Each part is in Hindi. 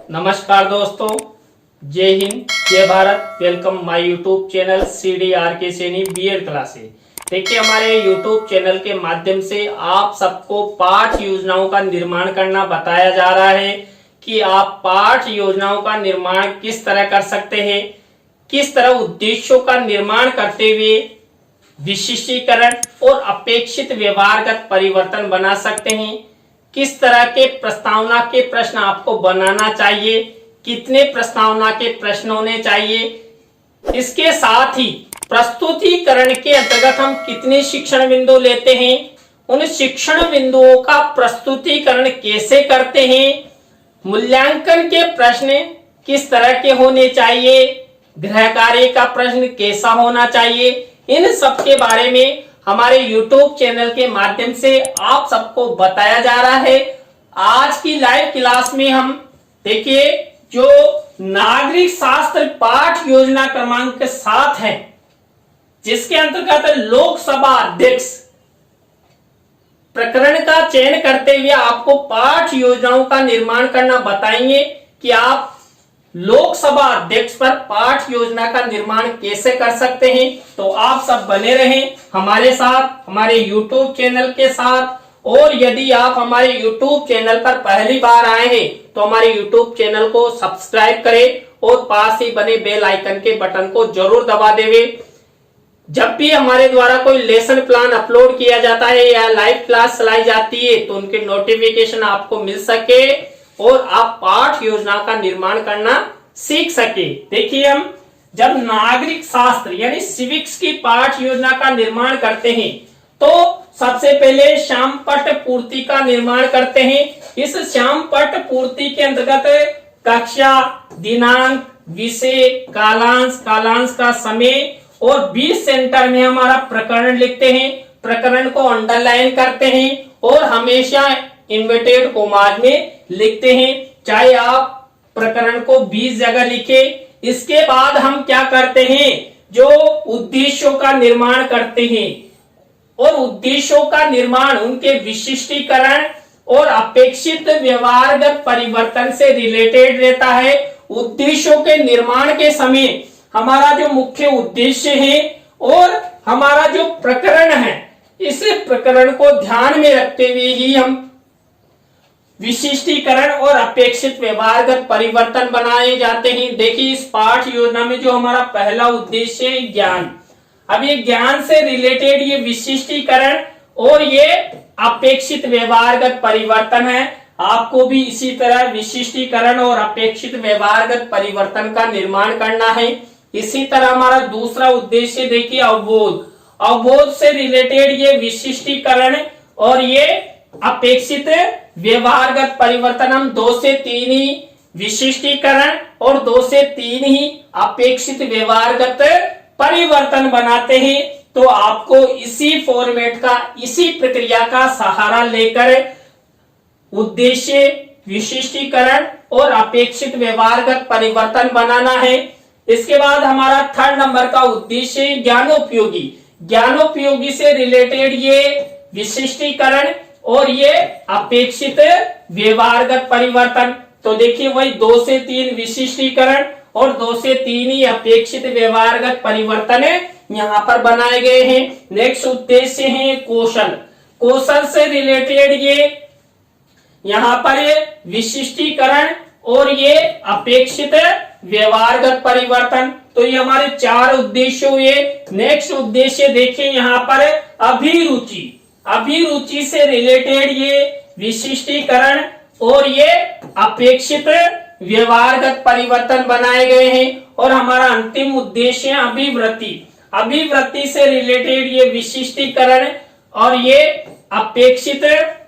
नमस्कार दोस्तों, जय हिंद, जय Bharat. Welcome my YouTube channel CDRK Saini BEd classes. देखिए, हमारे यूट्यूब चैनल के माध्यम से आप सबको पाठ योजनाओं का निर्माण करना बताया जा रहा है कि आप पाठ योजनाओं का निर्माण किस तरह कर सकते हैं, किस तरह उद्देश्यों का निर्माण करते हुए विशिष्टीकरण और अपेक्षित व्यवहारगत परिवर्तन बना सकते हैं, किस तरह के प्रस्तावना के प्रश्न आपको बनाना चाहिए, कितने प्रस्तावना के प्रश्न होने चाहिए। इसके साथ ही प्रस्तुतिकरण के अंतर्गत हम कितने शिक्षण बिंदु लेते हैं, उन शिक्षण बिंदुओं का प्रस्तुतिकरण कैसे करते हैं, मूल्यांकन के प्रश्न किस तरह के होने चाहिए, गृह कार्य का प्रश्न कैसा होना चाहिए, इन सब के बारे में हमारे YouTube चैनल के माध्यम से आप सबको बताया जा रहा है। आज की लाइव क्लास में हम देखिए जो नागरिक शास्त्र पाठ योजना क्रमांक 7 है, जिसके अंतर्गत लोकसभा अध्यक्ष प्रकरण का चयन करते हुए आपको पाठ योजनाओं का निर्माण करना बताएंगे कि आप लोकसभा अध्यक्ष पर पाठ योजना का निर्माण कैसे कर सकते हैं। तो आप सब बने रहें हमारे साथ, हमारे YouTube चैनल के साथ। और यदि आप हमारे YouTube चैनल पर पहली बार आए हैं तो हमारे YouTube चैनल को सब्सक्राइब करें और पास ही बने बेल आइकन के बटन को जरूर दबा देवे। जब भी हमारे द्वारा कोई लेसन प्लान अपलोड किया जाता है या लाइव क्लास चलाई जाती है तो उनके नोटिफिकेशन आपको मिल सके और आप पाठ योजना का निर्माण करना सीख सके। देखिए, हम जब नागरिक शास्त्र यानी सिविक्स की पाठ योजना का निर्माण करते हैं तो सबसे पहले श्यामपट्ट पूर्ति का निर्माण करते हैं। इस श्यामपट्ट पूर्ति के अंतर्गत कक्षा, दिनांक, विषय, कालांश, कालांश का समय और 20 सेंटर में हमारा प्रकरण लिखते हैं। प्रकरण को अंडरलाइन करते हैं और हमेशा इन्वर्टेड कॉमास में लिखते हैं, चाहे आप प्रकरण को 20 जगह लिखे। इसके बाद हम क्या करते हैं, जो उद्देश्यों का निर्माण करते हैं और उद्देश्यों का निर्माण उनके विशिष्टीकरण और अपेक्षित व्यवहारगत परिवर्तन से रिलेटेड रहता है। उद्देश्यों के निर्माण के समय हमारा जो मुख्य उद्देश्य है और हमारा जो प्रकरण है, इस प्रकरण को ध्यान में रखते हुए ही हम विशिष्टीकरण और अपेक्षित व्यवहारगत परिवर्तन बनाए जाते हैं। देखिए, इस पाठ योजना में जो हमारा पहला उद्देश्य है ज्ञान। अब ये ज्ञान से रिलेटेड ये विशिष्टीकरण और ये अपेक्षित व्यवहारगत परिवर्तन है। आपको भी इसी तरह विशिष्टीकरण और अपेक्षित व्यवहारगत परिवर्तन का निर्माण करना है। इसी तरह हमारा दूसरा उद्देश्य देखिए अवबोध। अवबोध से रिलेटेड ये विशिष्टीकरण और ये अपेक्षित व्यवहारगत परिवर्तन हम 2 से 3 ही विशिष्टीकरण और 2 से 3 ही अपेक्षित व्यवहारगत परिवर्तन बनाते हैं। तो आपको इसी फॉर्मेट का, इसी प्रक्रिया का सहारा लेकर उद्देश्य, विशिष्टीकरण और अपेक्षित व्यवहारगत परिवर्तन बनाना है। इसके बाद हमारा 3rd नंबर का उद्देश्य ज्ञानोपयोगी। ज्ञानोपयोगी से रिलेटेड ये विशिष्टीकरण और ये अपेक्षित व्यवहारगत परिवर्तन। तो देखिए, वही 2 से 3 विशिष्टीकरण और 2 से 3 ही अपेक्षित व्यवहारगत परिवर्तन यहाँ पर बनाए गए हैं। नेक्स्ट उद्देश्य है कौशल। कौशल से रिलेटेड ये यहाँ पर ये विशिष्टीकरण और ये अपेक्षित व्यवहारगत परिवर्तन। तो ये हमारे 4 उद्देश्य हुए। नेक्स्ट उद्देश्य देखिए यहाँ पर अभिरुचि। अभिरुचि से रिलेटेड ये विशिष्टीकरण और ये अपेक्षित व्यवहारगत परिवर्तन बनाए गए हैं। और हमारा अंतिम उद्देश्य है अभिवृत्ति। अभिवृत्ति से रिलेटेड ये विशिष्टीकरण और ये अपेक्षित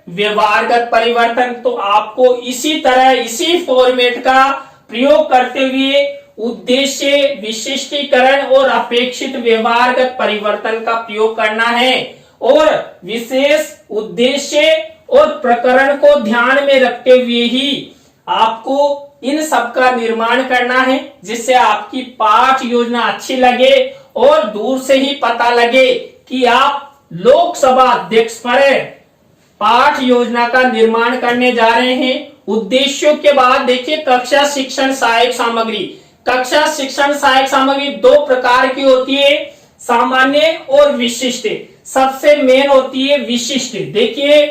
व्यवहारगत परिवर्तन। तो आपको इसी तरह, इसी फॉर्मेट का प्रयोग करते हुए उद्देश्य, विशिष्टीकरण और अपेक्षित व्यवहारगत परिवर्तन का प्रयोग करना है और विशेष उद्देश्य और प्रकरण को ध्यान में रखते हुए ही आपको इन सब का निर्माण करना है, जिससे आपकी पाठ योजना अच्छी लगे और दूर से ही पता लगे कि आप लोकसभा अध्यक्ष पर पाठ योजना का निर्माण करने जा रहे हैं। उद्देश्यों के बाद देखिए कक्षा शिक्षण सहायक सामग्री। कक्षा शिक्षण सहायक सामग्री दो प्रकार की होती है, सामान्य और विशिष्ट। सबसे मेन होती है विशिष्ट। देखिए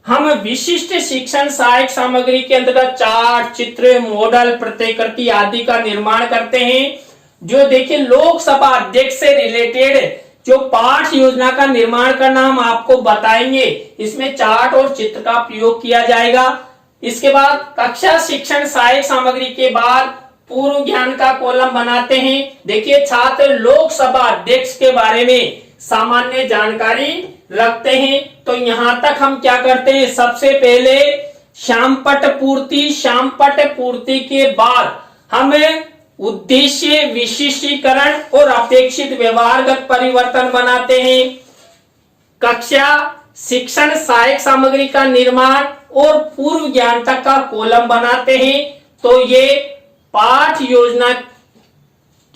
हम विशिष्ट शिक्षण सहायक सामग्री के अंतर्गत चार्ट, चित्र, मॉडल, प्रतिकृति आदि का निर्माण करते हैं। जो देखिए लोकसभा अध्यक्ष से रिलेटेड जो पाठ योजना का निर्माण करना हम आपको बताएंगे, इसमें चार्ट और चित्र का प्रयोग किया जाएगा। इसके बाद कक्षा शिक्षण सहायक सामग्री के बाद पूर्व ज्ञान का कॉलम बनाते हैं। देखिए छात्र लोकसभा अध्यक्ष के बारे में सामान्य जानकारी रखते हैं, तो यहां तक हम क्या करते हैं, सबसे पहले श्यामपट्ट पूर्ति के बाद हम उद्देश्य, विशिष्टीकरण और अपेक्षित व्यवहारगत परिवर्तन बनाते हैं। कक्षा शिक्षण सहायक सामग्री का निर्माण और पूर्व ज्ञान तक का कॉलम बनाते हैं। तो ये पाठ योजना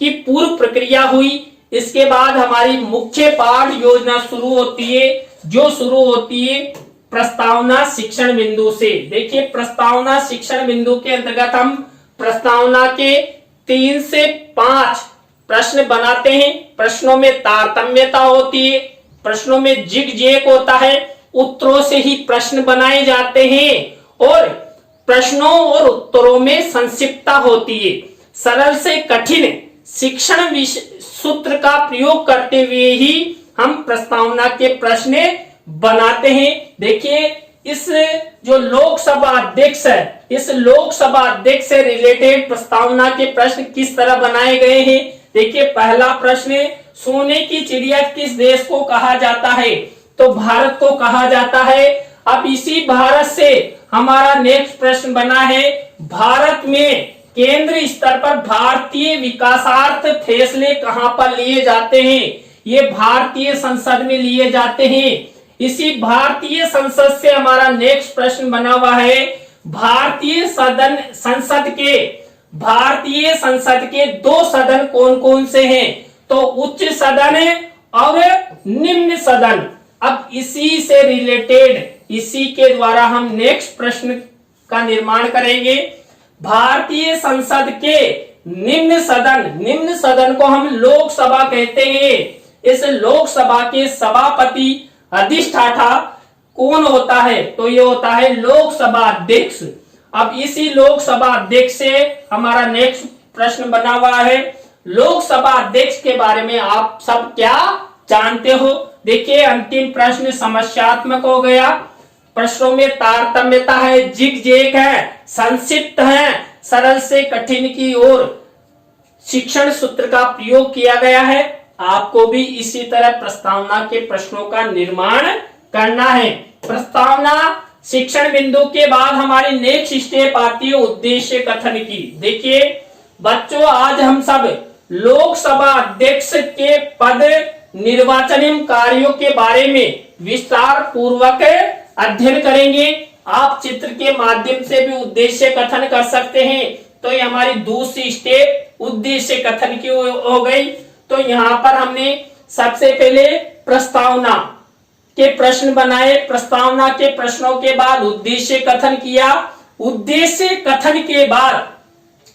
की पूर्व प्रक्रिया हुई। इसके बाद हमारी मुख्य पाठ योजना शुरू होती है, जो शुरू होती है प्रस्तावना शिक्षण बिंदु से। देखिए प्रस्तावना शिक्षण बिंदु के अंतर्गत हम प्रस्तावना के 3 से 5 प्रश्न बनाते हैं। प्रश्नों में तारतम्यता होती है, प्रश्नों में जिग जैग होता है, उत्तरों से ही प्रश्न बनाए जाते हैं और प्रश्नों और उत्तरों में संक्षिप्तता होती है। सरल से कठिन शिक्षण सूत्र का प्रयोग करते हुए ही हम प्रस्तावना के प्रश्न बनाते हैं। देखिए इस जो लोकसभा अध्यक्ष है, इस लोकसभा अध्यक्ष से रिलेटेड प्रस्तावना के प्रश्न किस तरह बनाए गए हैं। देखिए पहला प्रश्न, सोने की चिड़िया किस देश को कहा जाता है, तो भारत को कहा जाता है। अब इसी भारत से हमारा नेक्स्ट प्रश्न बना है, भारत में केंद्र स्तर पर भारतीय विकासार्थ फैसले कहां पर लिए जाते हैं, ये भारतीय संसद में लिए जाते हैं। इसी भारतीय संसद से हमारा नेक्स्ट प्रश्न बना हुआ है, भारतीय संसद के 2 सदन कौन कौन से हैं, तो उच्च सदन और निम्न सदन। अब इसी से रिलेटेड, इसी के द्वारा हम नेक्स्ट प्रश्न का निर्माण करेंगे। भारतीय संसद के निम्न सदन को हम लोकसभा कहते हैं। इस लोकसभा के सभापति अधिष्ठाता कौन होता है, तो ये होता है लोकसभा अध्यक्ष। अब इसी लोकसभा अध्यक्ष से हमारा नेक्स्ट प्रश्न बना हुआ है, लोकसभा अध्यक्ष के बारे में आप सब क्या जानते हो। देखिए अंतिम प्रश्न समस्यात्मक हो गया, प्रश्नों में तारतम्यता है, जिग जैग है, संक्षिप्त है, सरल से कठिन की ओर शिक्षण सूत्र का प्रयोग किया गया है। आपको भी इसी तरह प्रस्तावना के प्रश्नों का निर्माण करना है। प्रस्तावना शिक्षण बिंदु के बाद हमारी नेक्स्ट स्टेप आती है उद्देश्य कथन की। देखिए बच्चों, आज हम सब लोकसभा अध्यक्ष के पद निर्वाचन कार्यों के बारे में विस्तार पूर्वक अध्ययन करेंगे। आप चित्र के माध्यम से भी उद्देश्य कथन कर सकते हैं। तो ये हमारी दूसरी स्टेप उद्देश्य कथन की हो गई। तो यहाँ पर हमने सबसे पहले प्रस्तावना के प्रश्न बनाए, प्रस्तावना के प्रश्नों के बाद उद्देश्य कथन किया। उद्देश्य कथन के बाद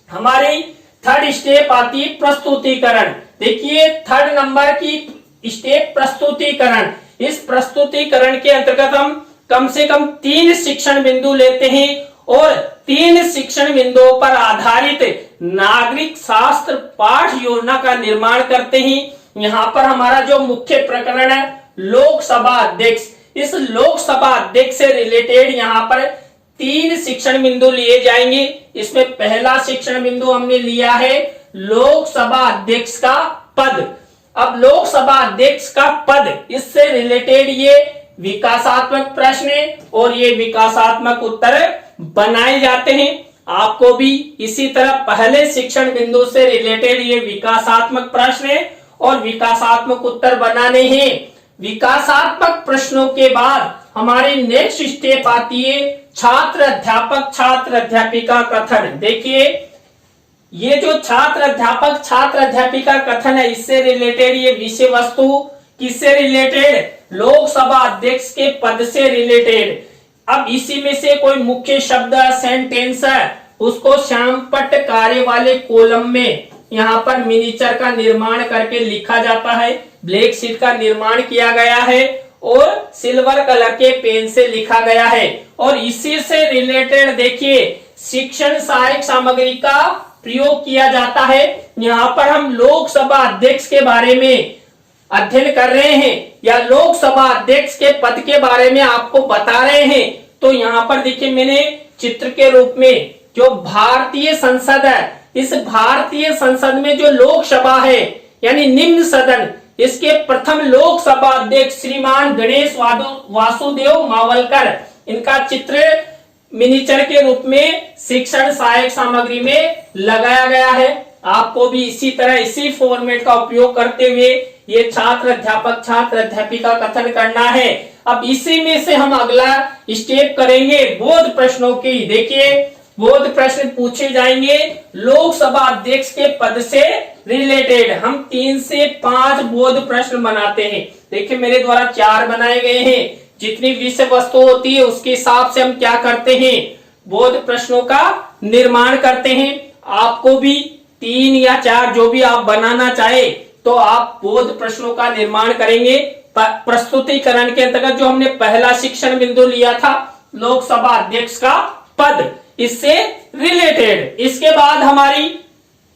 हमारी थर्ड स्टेप आती है प्रस्तुतिकरण। देखिए थर्ड नंबर की स्टेप प्रस्तुतिकरण। इस प्रस्तुतिकरण के अंतर्गत हम कम से कम 3 शिक्षण बिंदु लेते हैं और 3 शिक्षण बिंदुओं पर आधारित नागरिक शास्त्र पाठ योजना का निर्माण करते हैं। यहाँ पर हमारा जो मुख्य प्रकरण है लोकसभा अध्यक्ष, इस लोकसभा अध्यक्ष से रिलेटेड यहाँ पर 3 शिक्षण बिंदु लिए जाएंगे। इसमें पहला शिक्षण बिंदु हमने लिया है लोकसभा अध्यक्ष का पद। अब लोकसभा अध्यक्ष का पद, इससे रिलेटेड ये विकासात्मक प्रश्न और ये विकासात्मक उत्तर बनाए जाते हैं। आपको भी इसी तरह पहले शिक्षण बिंदु से रिलेटेड ये विकासात्मक प्रश्न और विकासात्मक उत्तर बनाने हैं। विकासात्मक प्रश्नों के बाद हमारी नेक्स्ट स्टेप आती है छात्र अध्यापक छात्र अध्यापिका कथन। देखिए ये जो छात्र अध्यापक छात्र अध्यापिका कथन है, इससे रिलेटेड ये विषय वस्तु किससे रिलेटेड, लोकसभा अध्यक्ष के पद से रिलेटेड। अब इसी में से कोई मुख्य शब्द सेंटेंस है उसको श्यामपट्ट कार्य वाले कॉलम में यहाँ पर मिनीचर का निर्माण करके लिखा जाता है। ब्लैक शीट का निर्माण किया गया है और सिल्वर कलर के पेन से लिखा गया है। और इसी से रिलेटेड देखिए शिक्षण सहायक सामग्री का प्रयोग किया जाता है। यहाँ पर हम लोकसभा अध्यक्ष के बारे में अध्ययन कर रहे हैं या लोकसभा अध्यक्ष के पद के बारे में आपको बता रहे हैं। तो यहाँ पर देखिए मैंने चित्र के रूप में जो भारतीय संसद है, इस भारतीय संसद में जो लोकसभा है यानी निम्न सदन, इसके प्रथम लोकसभा अध्यक्ष श्रीमान गणेश वासुदेव मावलकर, इनका चित्र मिनीचर के रूप में शिक्षण सहायक सामग्री में लगाया गया है। आपको भी इसी तरह इसी फॉर्मेट का उपयोग करते हुए ये छात्र अध्यापक छात्र अध्यापिका कथन करना है। अब इसी में से हम अगला स्टेप करेंगे बोध प्रश्नों की। देखिए बोध प्रश्न पूछे जाएंगे लोकसभा अध्यक्ष के पद से रिलेटेड। हम 3 से 5 बोध प्रश्न बनाते हैं। देखिए मेरे द्वारा 4 बनाए गए हैं। जितनी विषय वस्तु होती है उसके हिसाब से हम क्या करते हैं, बोध प्रश्नों का निर्माण करते हैं। आपको भी 3 या 4 जो भी आप बनाना चाहे तो आप बोध प्रश्नों का निर्माण करेंगे। प्रस्तुतिकरण के अंतर्गत जो हमने पहला शिक्षण बिंदु लिया था लोकसभा अध्यक्ष का पद, इससे रिलेटेड। इसके बाद हमारी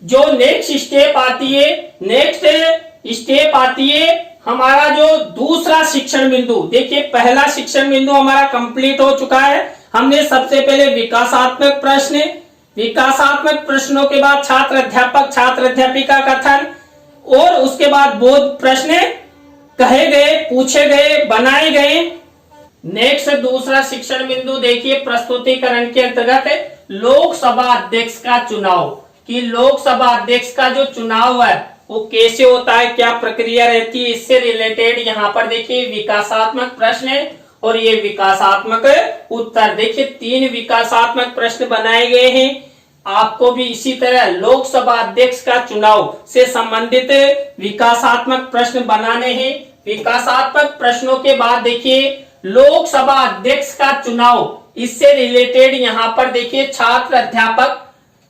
जो नेक्स्ट स्टेप आती है हमारा जो दूसरा शिक्षण बिंदु। देखिए पहला शिक्षण बिंदु हमारा कंप्लीट हो चुका है। हमने सबसे पहले विकासात्मक प्रश्नों के बाद छात्र अध्यापक छात्र अध्यापिका कथन और उसके बाद बोध प्रश्न कहे गए, पूछे गए, बनाए गए। नेक्स्ट दूसरा शिक्षण बिंदु देखिए प्रस्तुतिकरण के अंतर्गत लोकसभा अध्यक्ष का चुनाव, कि लोकसभा अध्यक्ष का जो चुनाव है वो कैसे होता है, क्या प्रक्रिया रहती है, इससे रिलेटेड यहाँ पर देखिए विकासात्मक प्रश्न और ये विकासात्मक उत्तर। देखिए 3 विकासात्मक प्रश्न बनाए गए हैं। आपको भी इसी तरह लोकसभा अध्यक्ष का चुनाव से संबंधित विकासात्मक प्रश्न बनाने हैं। विकासात्मक प्रश्नों के बाद देखिए लोकसभा अध्यक्ष का चुनाव, इससे रिलेटेड यहाँ पर देखिए छात्र अध्यापक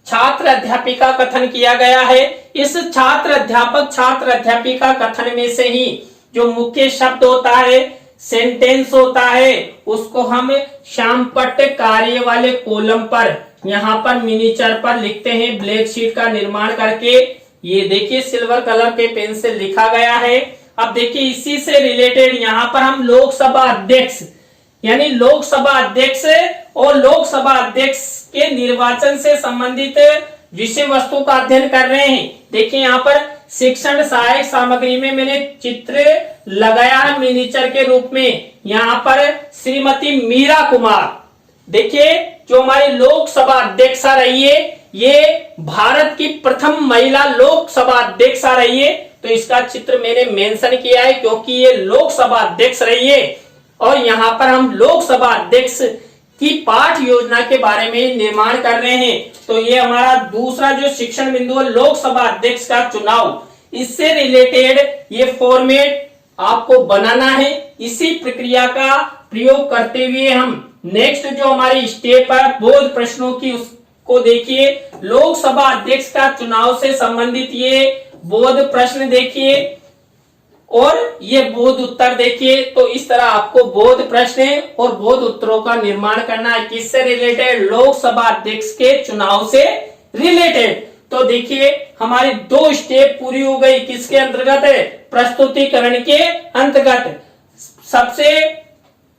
छात्र अध्यापिका कथन किया गया है। इस छात्र अध्यापक छात्र अध्यापिका कथन में से ही जो मुख्य शब्द होता है, सेंटेंस होता है, उसको हम श्यामपट्ट कार्य वाले कॉलम पर यहाँ पर मिनीचर पर लिखते हैं ब्लैक शीट का निर्माण करके। ये देखिए सिल्वर कलर के पेन से लिखा गया है। अब देखिए इसी से रिलेटेड यहाँ पर हम लोकसभा अध्यक्ष यानी लोकसभा अध्यक्ष और लोकसभा अध्यक्ष के निर्वाचन से संबंधित विषय वस्तु का अध्ययन कर रहे हैं। देखिए यहाँ पर शिक्षण सहायक सामग्री में मैंने चित्र लगाया है मिनीचर के रूप में। यहाँ पर श्रीमती मीरा कुमार, देखिए जो हमारी लोकसभा अध्यक्षा रही है, ये भारत की प्रथम महिला लोकसभा अध्यक्षा रही है। तो इसका चित्र मैंने मेंशन किया है क्योंकि ये लोकसभा अध्यक्ष रही है और यहाँ पर हम लोकसभा अध्यक्ष की पाठ योजना के बारे में निर्माण कर रहे हैं। तो ये हमारा दूसरा जो शिक्षण बिंदु है लोकसभा अध्यक्ष का चुनाव, इससे रिलेटेड ये फॉर्मेट आपको बनाना है। इसी प्रक्रिया का प्रयोग करते हुए हम नेक्स्ट जो हमारी स्टेप है बोध प्रश्नों की, उसको देखिए लोकसभा अध्यक्ष का चुनाव से संबंधित ये बोध प्रश्न देखिए और ये बोध उत्तर देखिए। तो इस तरह आपको बोध प्रश्न और बोध उत्तरों का निर्माण करना है। किससे रिलेटेड, लोकसभा अध्यक्ष के चुनाव से रिलेटेड। तो देखिए हमारी 2 स्टेप पूरी हो गई। किसके अंतर्गत है, प्रस्तुतिकरण के अंतर्गत। सबसे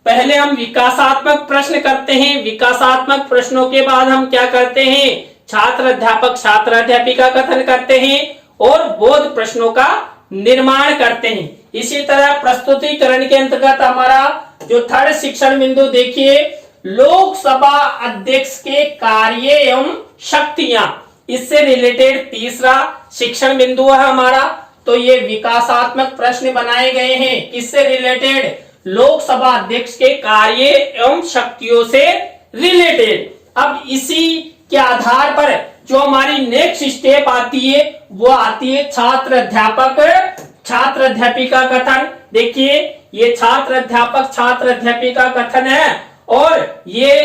पहले हम विकासात्मक प्रश्न करते हैं। विकासात्मक प्रश्नों के बाद हम क्या करते हैं, छात्र अध्यापक छात्र अध्यापिका कथन करते हैं और बोध प्रश्नों का निर्माण करते हैं। इसी तरह प्रस्तुतिकरण के अंतर्गत हमारा जो थर्ड शिक्षण बिंदु देखिए लोकसभा अध्यक्ष के कार्य एवं शक्तियां, इससे रिलेटेड तीसरा शिक्षण बिंदु है हमारा। तो ये विकासात्मक प्रश्न बनाए गए हैं किससे रिलेटेड, लोकसभा अध्यक्ष के कार्य एवं शक्तियों से रिलेटेड। अब इसी के आधार पर जो हमारी नेक्स्ट स्टेप आती है वो आती है छात्र अध्यापक छात्र अध्यापिका कथन। देखिए ये छात्र अध्यापक छात्र अध्यापिका कथन है और ये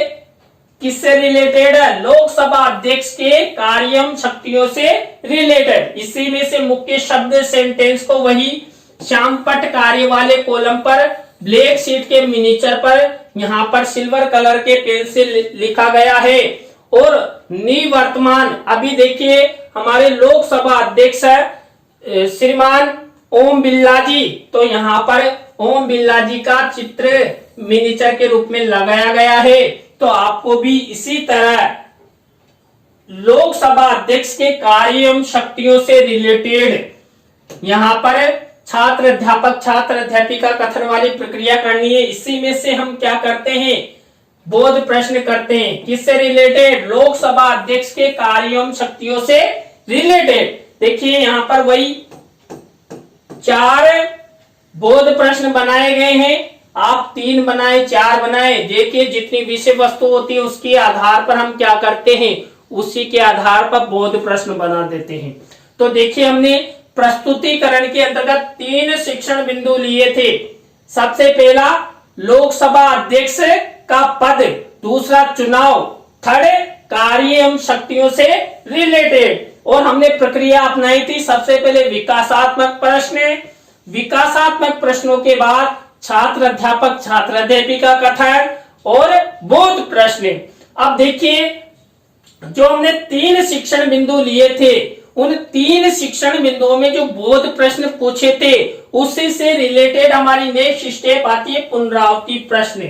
किससे रिलेटेड है? लोकसभा अध्यक्ष के कार्यम शक्तियों से रिलेटेड। इसी में से मुख्य शब्द सेंटेंस को वही श्यामपट्ट कार्य वाले कॉलम पर ब्लैक शीट के मिनिएचर पर यहाँ पर सिल्वर कलर के पेन से लिखा गया है। और निवर्तमान अभी देखिए हमारे लोकसभा अध्यक्ष है श्रीमान ओम बिरला जी, तो यहाँ पर ओम बिरला जी का चित्र मिनिएचर के रूप में लगाया गया है। तो आपको भी इसी तरह लोकसभा अध्यक्ष के कार्य एवं शक्तियों से रिलेटेड यहाँ पर छात्र अध्यापक छात्र अध्यापिका कथन वाली प्रक्रिया करनी है। इसी में से हम क्या करते हैं? बोध प्रश्न करते हैं। किससे रिलेटेड? लोकसभा अध्यक्ष के कार्य एवं शक्तियों से रिलेटेड। देखिए यहाँ पर वही 4 बोध प्रश्न बनाए गए हैं। आप 3 बनाए 4 बनाए। देखिए जितनी विषय वस्तु होती है उसके आधार पर हम क्या करते हैं? उसी के आधार पर बोध प्रश्न बना देते हैं। तो देखिए हमने प्रस्तुतिकरण के अंतर्गत 3 शिक्षण बिंदु लिए थे। सबसे पहला लोकसभा अध्यक्ष का पद, दूसरा चुनाव, थर्ड कार्य एवं शक्तियों से रिलेटेड। और हमने प्रक्रिया अपनाई थी। सबसे पहले विकासात्मक प्रश्न, विकासात्मक प्रश्नों के बाद छात्र अध्यापक छात्र अध्यापिका कथन और बोध प्रश्न। अब देखिए जो हमने 3 शिक्षण बिंदु लिए थे उन 3 शिक्षण बिंदुओं में जो बोध प्रश्न पूछे थे उसी से रिलेटेड हमारी नेक्स्ट स्टेप आती है पुनरावृत्ति प्रश्न।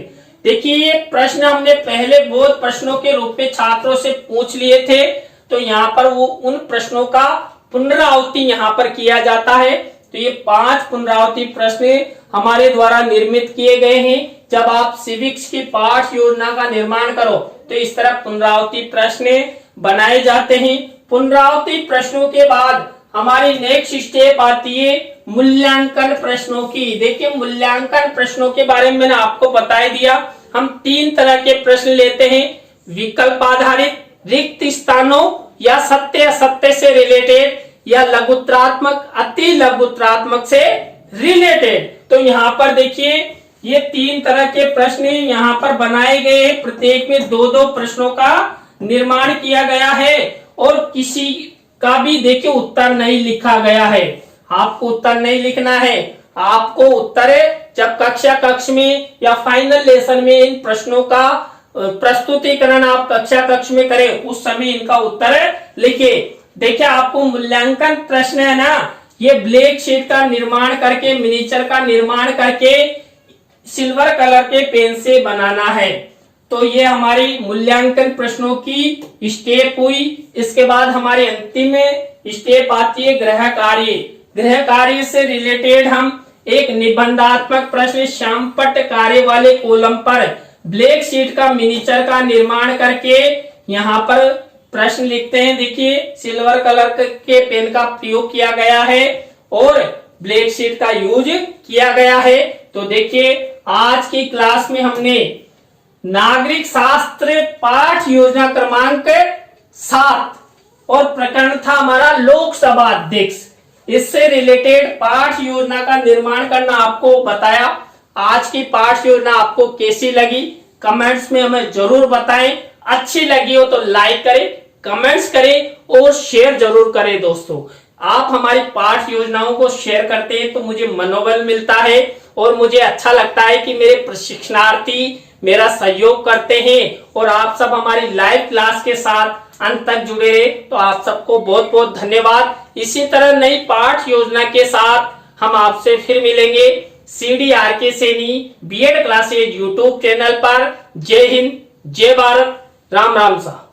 देखिए ये प्रश्न हमने पहले बोध प्रश्नों के रूप में छात्रों से पूछ लिए थे। तो यहाँ पर वो उन प्रश्नों का पुनरावृत्ति यहाँ पर किया जाता है। तो ये 5 पुनरावृत्ति प्रश्न हमारे द्वारा निर्मित किए गए हैं। जब आप सिविक्स की पाठ योजना का निर्माण करो तो इस तरह पुनरावृत्ति प्रश्न बनाए जाते हैं। पुनरावृत्ति प्रश्नों के बाद हमारी नेक्स्ट स्टेप आती है मूल्यांकन प्रश्नों की। देखिए मूल्यांकन प्रश्नों के बारे में मैंने आपको बता दिया। हम 3 तरह के प्रश्न लेते हैं, विकल्प आधारित, रिक्त स्थानों या सत्य असत्य से रिलेटेड, या लघुत्रात्मक अति लघुत्रात्मक से रिलेटेड। तो यहाँ पर देखिए ये 3 तरह के प्रश्न यहाँ पर बनाए गए हैं। प्रत्येक में 2-2 प्रश्नों का निर्माण किया गया है और किसी का भी देखिए उत्तर नहीं लिखा गया है। आपको उत्तर नहीं लिखना है। आपको उत्तर जब कक्ष में या फाइनल लेसन में इन प्रश्नों का प्रस्तुतिकरण आप कक्ष में करें उस समय इनका उत्तर लिखे। देखिए आपको मूल्यांकन प्रश्न है ना, ये ब्लैक शीट का निर्माण करके मिनिएचर का निर्माण करके सिल्वर कलर के पेन से बनाना है। तो ये हमारी मूल्यांकन प्रश्नों की स्टेप हुई। इसके बाद हमारी अंतिम स्टेप आती है गृह कार्य। गृह कार्य से रिलेटेड हम एक निबंधात्मक प्रश्न श्यामपट्ट कार्य वाले कॉलम पर ब्लैक शीट का मिनिएचर का निर्माण करके यहाँ पर प्रश्न लिखते हैं। देखिए सिल्वर कलर के पेन का प्रयोग किया गया है और ब्लैक शीट का यूज किया गया है। तो देखिए आज की क्लास में हमने नागरिक शास्त्र पाठ योजना क्रमांक 7 और प्रकरण था हमारा लोकसभा अध्यक्ष। इससे रिलेटेड पाठ योजना का निर्माण करना आपको बताया। आज की पाठ योजना आपको कैसी लगी कमेंट्स में हमें जरूर बताएं। अच्छी लगी हो तो लाइक करें, कमेंट्स करें और शेयर जरूर करें। दोस्तों आप हमारी पाठ योजनाओं को शेयर करते हैं तो मुझे मनोबल मिलता है और मुझे अच्छा लगता है कि मेरे प्रशिक्षणार्थी मेरा सहयोग करते हैं और आप सब हमारी लाइव क्लास के साथ अंत तक जुड़े रहे। तो आप सबको बहुत बहुत धन्यवाद। इसी तरह नई पाठ योजना के साथ हम आपसे फिर मिलेंगे CDRK Saini BEd classes YouTube channel पर। जय हिंद, जय भारत, राम राम सा।